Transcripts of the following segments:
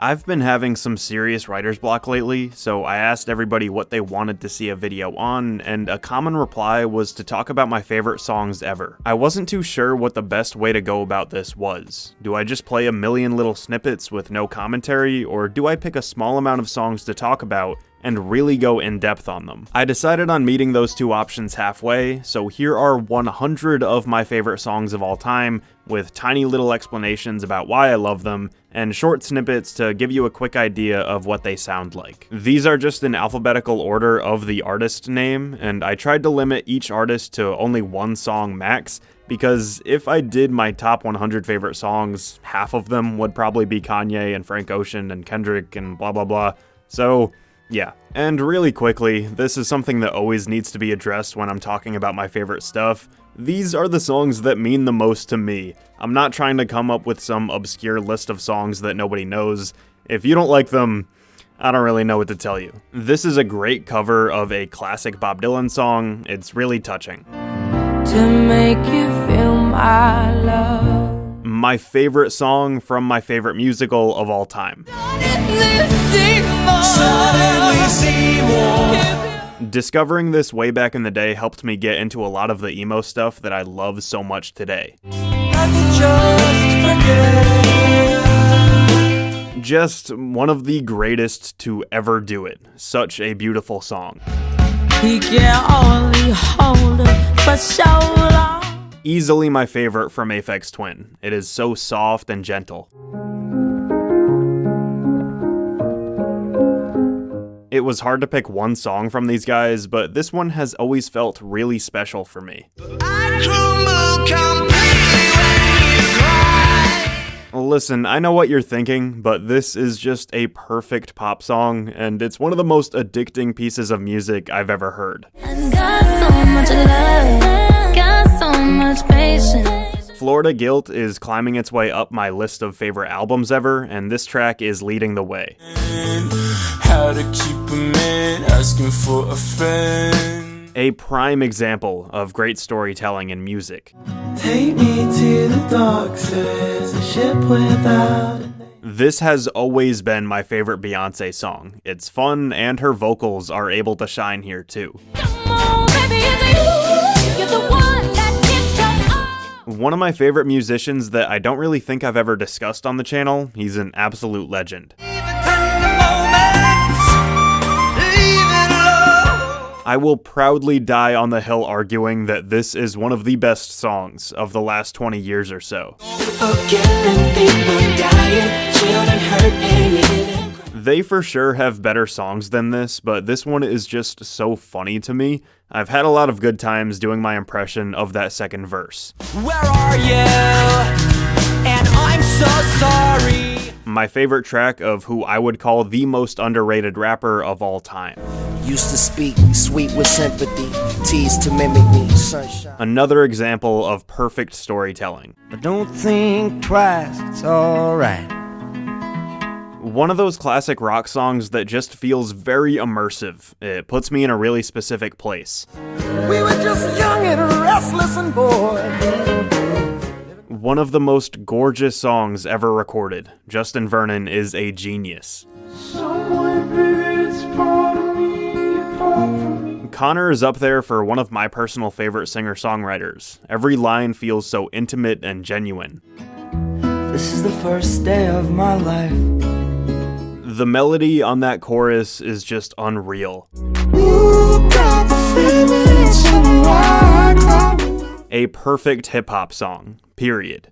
I've been having some serious writer's block lately, so I asked everybody what they wanted to see a video on, and a common reply was to talk about my favorite songs ever. I wasn't too sure what the best way to go about this was. Do I just play a million little snippets with no commentary, or do I pick a small amount of songs to talk about and really go in depth on them? I decided on meeting those two options halfway, so here are 100 of my favorite songs of all time, with tiny little explanations about why I love them, and short snippets to give you a quick idea of what they sound like. These are just in alphabetical order of the artist name, and I tried to limit each artist to only one song max, because if I did my top 100 favorite songs, half of them would probably be Kanye and Frank Ocean and Kendrick and blah blah blah. So yeah, and really quickly, this is something that always needs to be addressed when I'm talking about my favorite stuff. These are the songs that mean the most to me. I'm not trying to come up with some obscure list of songs that nobody knows. If you don't like them, I don't really know what to tell you. This is a great cover of a classic Bob Dylan song. It's really touching. To make you feel my love. My favorite song from my favorite musical of all time. Discovering this way back in the day helped me get into a lot of the emo stuff that I love so much today. Just one of the greatest to ever do it. Such a beautiful song. He can only hold her for so long. Easily my favorite from Aphex Twin. It is so soft and gentle. It was hard to pick one song from these guys, but this one has always felt really special for me. Listen, I know what you're thinking, but this is just a perfect pop song, and it's one of the most addicting pieces of music I've ever heard. Florida Guilt is climbing its way up my list of favorite albums ever, and this track is leading the way. How to keep a man asking for a friend. A prime example of great storytelling in music. Take me to the docks, there's a ship without a name. This has always been my favorite Beyonce song. It's fun, and her vocals are able to shine here too. Come on, baby, you're the one that gets your One of my favorite musicians that I don't really think I've ever discussed on the channel. He's an absolute legend. I will proudly die on the hill arguing that this is one of the best songs of the last 20 years or so. They for sure have better songs than this, but this one is just so funny to me. I've had a lot of good times doing my impression of that second verse. Where are you? And I'm so sorry. My favorite track of who I would call the most underrated rapper of all time. Used to speak sweet with sympathy, teased to mimic me, sunshine. Another example of perfect storytelling. But don't think twice, it's alright. One of those classic rock songs that just feels very immersive. It puts me in a really specific place. We were just young and restless and bored. One of the most gorgeous songs ever recorded. Justin Vernon is a genius. Connor is up there for one of my personal favorite singer-songwriters. Every line feels so intimate and genuine. This is the first day of my life. The melody on that chorus is just unreal. A perfect hip-hop song, period.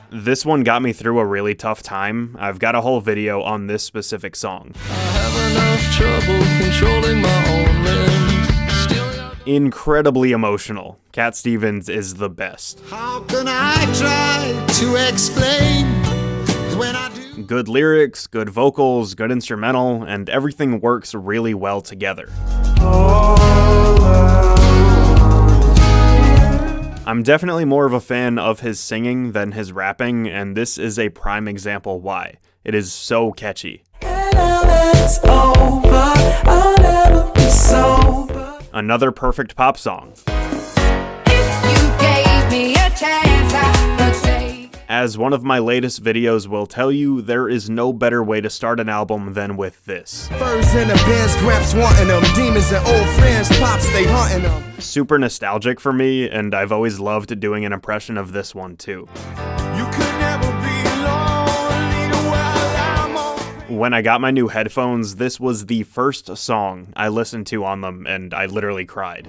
This one got me through a really tough time. I've got a whole video on this specific song. I have enough trouble controlling my own limbs. Still Incredibly emotional. Cat Stevens is the best. How can I try to explain when I do? Good lyrics, good vocals, good instrumental, and everything works really well together. I'm definitely more of a fan of his singing than his rapping, and this is a prime example why. It is so catchy. Another perfect pop song. If you gave me a chance, I would say As one of my latest videos will tell you, there is no better way to start an album than with this. Birds in the beds, Gramps wanting them. Demons and old friends, Pops, they haunting them. Super nostalgic for me, and I've always loved doing an impression of this one too. You could never be lonely while I'm on. When I got my new headphones, this was the first song I listened to on them, and I literally cried.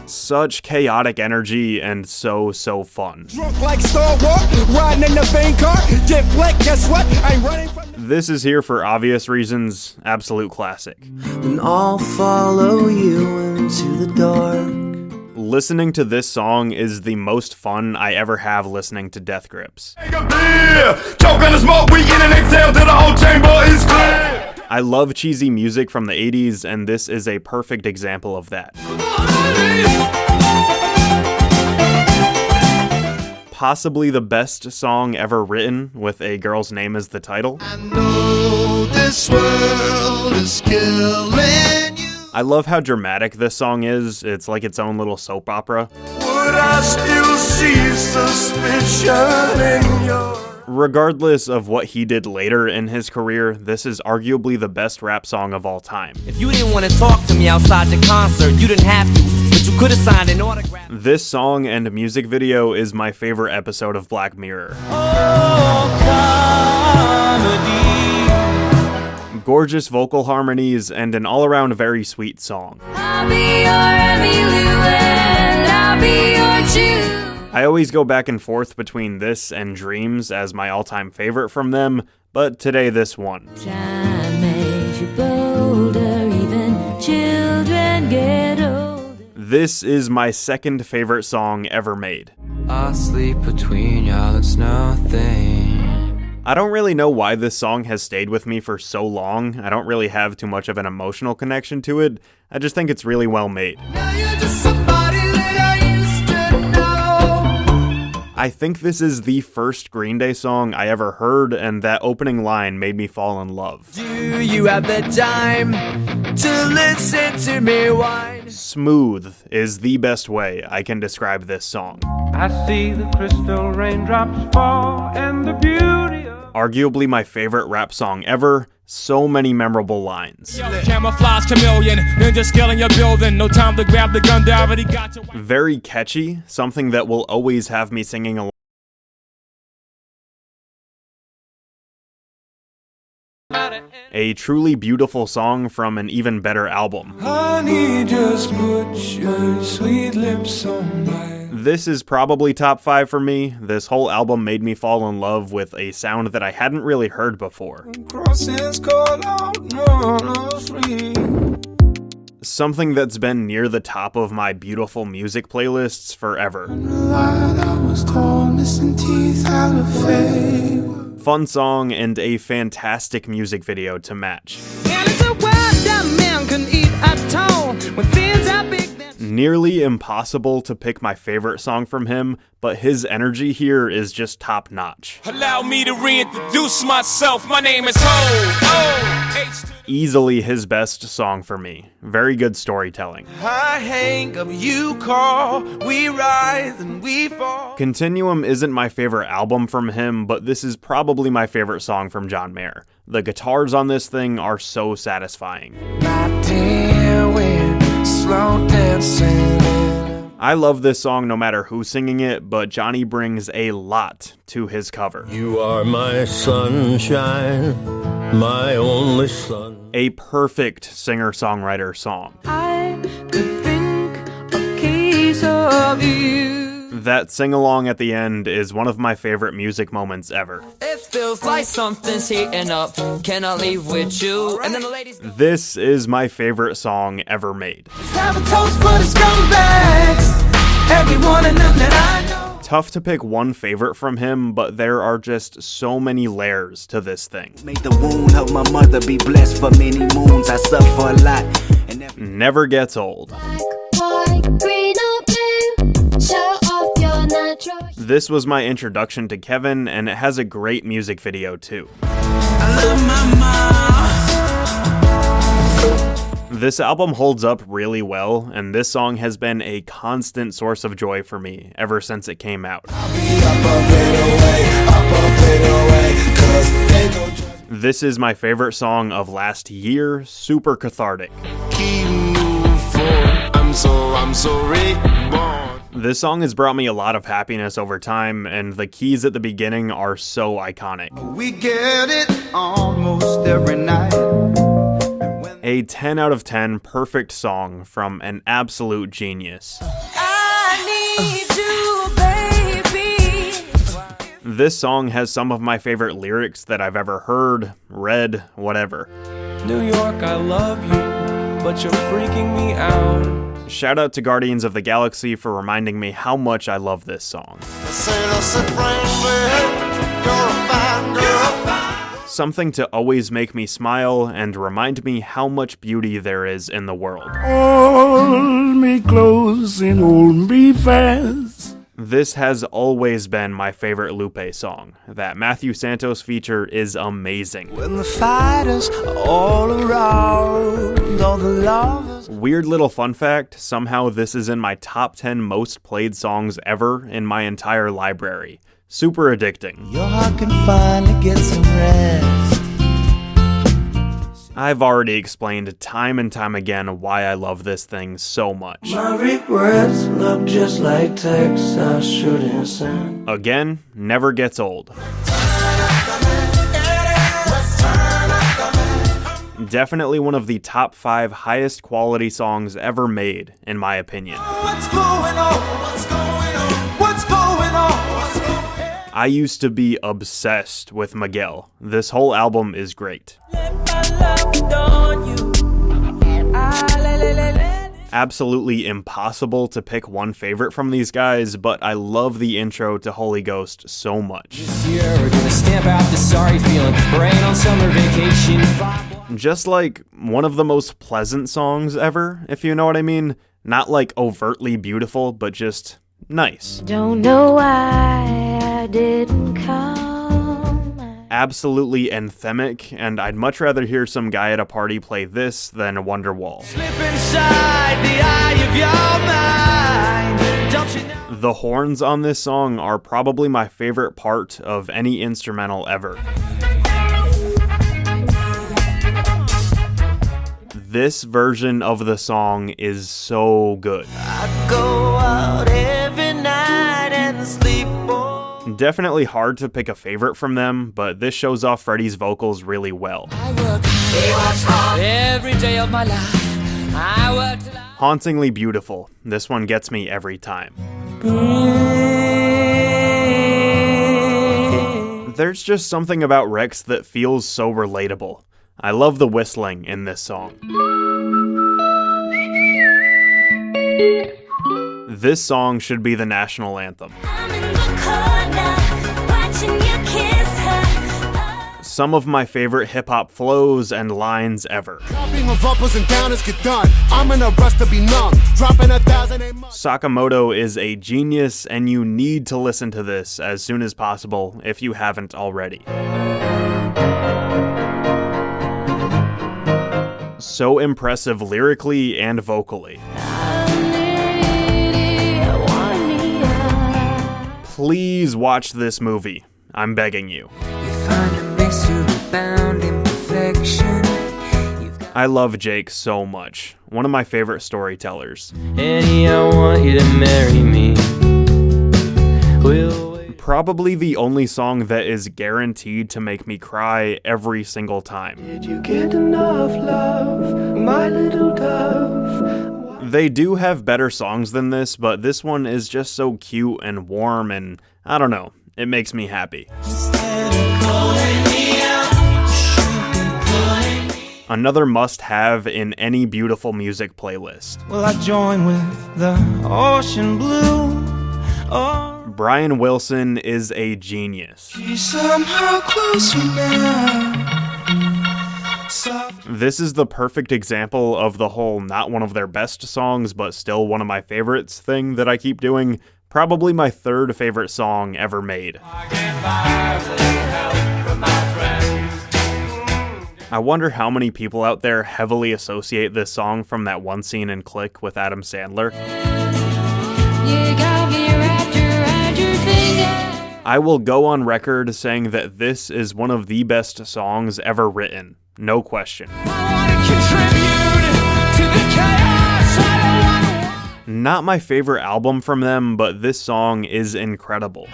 Such chaotic energy and so fun. Drunk like Star Wars, riding in the vein car. Get flick, guess what? I'm running from. This is here for obvious reasons, absolute classic. And I'll follow you into the dark. Listening to this song is the most fun I ever have listening to Death Grips. I love cheesy music from the 80s, and this is a perfect example of that. Possibly the best song ever written, with a girl's name as the title. I know this world is killing you. I love how dramatic this song is. It's like its own little soap opera. Would I still see suspicion in your. Regardless of what he did later in his career, this is arguably the best rap song of all time. If you didn't want to talk to me outside the concert, you didn't have to, but you could have signed an autograph. This song and music video is my favorite episode of Black Mirror. Gorgeous vocal harmonies and an all-around very sweet song. I'll be your Emmylou and I'll be your Jew. I always go back and forth between this and Dreams as my all-time favorite from them, but today this one. Time makes you bolder, even children get older. This is my second favorite song ever made. I sleep between y'all, it's nothing. I don't really know why this song has stayed with me for so long. I don't really have too much of an emotional connection to it. I just think it's really well made. Now you're just somebody that I used to know. I think this is the first Green Day song I ever heard, and that opening line made me fall in love. Do you have the time to listen to me whine? Smooth is the best way I can describe this song. I see the crystal raindrops fall and the beauty of. Arguably my favorite rap song ever. So many memorable lines. Camouflage chameleon, ninja skill in your building. No time to grab the gun, they already got you. Very catchy, something that will always have me singing along. A truly beautiful song from an even better album. Honey, just put your sweet lips on mine. This is probably top 5 for me. This whole album made me fall in love with a sound that I hadn't really heard before. Crossings call out, no, free. Something that's been near the top of my beautiful music playlists forever. I was told, missing teeth, have a favor. Fun song and a fantastic music video to match. And it's a word that man can eat at all when things are big. Nearly impossible to pick my favorite song from him, but his energy here is just top notch. Allow me to reintroduce myself. My name is Ho. Easily his best song for me. Very good storytelling. I hang up, you call, we rise and we fall. CONTINUUM isn't my favorite album from him, but this is probably my favorite song from John Mayer. The guitars on this thing are so satisfying. My dear, we're slow dancing. I love this song no matter who's singing it, but Johnny brings a lot to his cover. You are my sunshine, my only son. A perfect singer-songwriter song. I could think a case of you. That sing-along at the end is one of my favorite music moments ever. It feels like something's heating up. Can I leave with you? And then the ladies. This is my favorite song ever made. Let's have a toast for the scumbags, every one of them that I know. Tough to pick one favorite from him, but there are just so many layers to this thing. Make the wound help my mother be blessed for many moons. I suffer a lot. And never gets old. White, green or blue, show off your natural. This was my introduction to Kevin, and it has a great music video too. I love my mom. This album holds up really well, and this song has been a constant source of joy for me ever since it came out. This is my favorite song of last year, super cathartic. This song has brought me a lot of happiness over time, and the keys at the beginning are so iconic. We get it almost every night. A 10 out of 10 perfect song from an absolute genius. I need you, baby. This song has some of my favorite lyrics that I've ever heard, read, whatever. New York, I love you, but you're freaking me out. Shout out to Guardians of the Galaxy for reminding me how much I love this song. Something to always make me smile and remind me how much beauty there is in the world. Hold me close and hold me fast. This has always been my favorite Lupe song. That Matthew Santos feature is amazing. When the fighters are all around, all the lovers. Weird little fun fact, somehow this is in my top 10 most played songs ever in my entire library. Super addicting. Your heart can finally get some rest. I've already explained time and time again why I love this thing so much. My regrets look just like texts I shouldn't send. Again, never gets old. Definitely one of the top 5 highest quality songs ever made, in my opinion. What's going on? What's going on? What's going on? I used to be obsessed with Miguel. This whole album is great. Absolutely impossible to pick one favorite from these guys, but I love the intro to Holy Ghost so much. This year we're gonna stamp out the sorry feeling, rain on summer vacation. Just like one of the most pleasant songs ever, if you know what I mean. Not like overtly beautiful, but just nice. Don't know why I didn't come. Absolutely anthemic, and I'd much rather hear some guy at a party play this than Wonderwall. Slip inside the eye of your mind. Don't you know? The horns on this song are probably my favorite part of any instrumental ever. This version of the song is so good. I go out every night and sleep on. Definitely hard to pick a favorite from them, but this shows off Freddie's vocals really well. I work every day of my life. I work till I... Hauntingly beautiful. This one gets me every time. There's just something about Rex that feels so relatable. I love the whistling in this song. This song should be the national anthem. Some of my favorite hip-hop flows and lines ever. Sakamoto is a genius, and you need to listen to this as soon as possible if you haven't already. So impressive lyrically and vocally. Please watch this movie. I'm begging you. I love Jake so much. One of my favorite storytellers. Annie, I want you to marry me. Probably the only song that is guaranteed to make me cry every single time. Did you get enough love, my little dove? They do have better songs than this, but this one is just so cute and warm, and I don't know, it makes me happy. Another must-have in any beautiful music playlist. Well, I join with the ocean blue. Oh. Brian Wilson is a genius. She's somehow closer now. This is the perfect example of the whole not one of their best songs, but still one of my favorites thing that I keep doing. Probably my third favorite song ever made. I wonder how many people out there heavily associate this song from that one scene in Click with Adam Sandler. I will go on record saying that this is one of the best songs ever written. No question. Not my favorite album from them, but this song is incredible.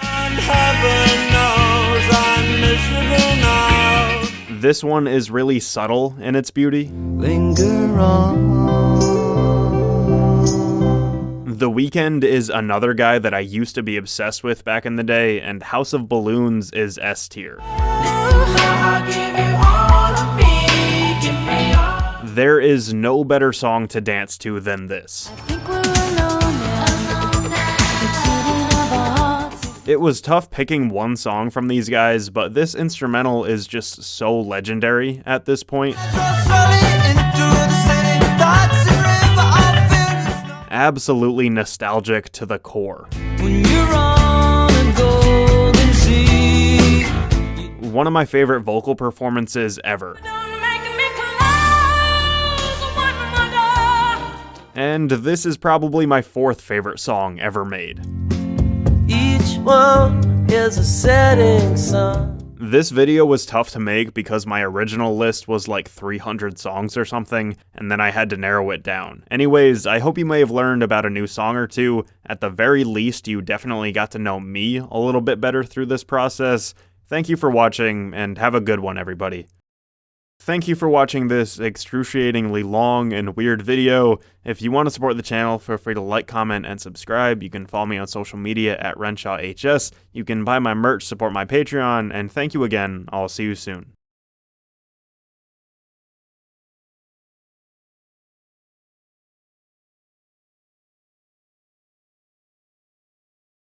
This one is really subtle in its beauty. Linger on. The Weeknd is another guy that I used to be obsessed with back in the day, and House of Balloons is S tier. There is no better song to dance to than this. It was tough picking one song from these guys, but this instrumental is just so legendary at this point. Absolutely nostalgic to the core. One of my favorite vocal performances ever. And this is probably my fourth favorite song ever made. Each one is a setting sun. This video was tough to make because my original list was like 300 songs or something, and then I had to narrow it down. Anyways, I hope you may have learned about a new song or two. At the very least, you definitely got to know me a little bit better through this process. Thank you for watching, and have a good one, everybody. Thank you for watching this excruciatingly long and weird video. If you want to support the channel, feel free to like, comment, and subscribe. You can follow me on social media at RenshawHS. You can buy my merch, support my Patreon, and thank you again. I'll see you soon.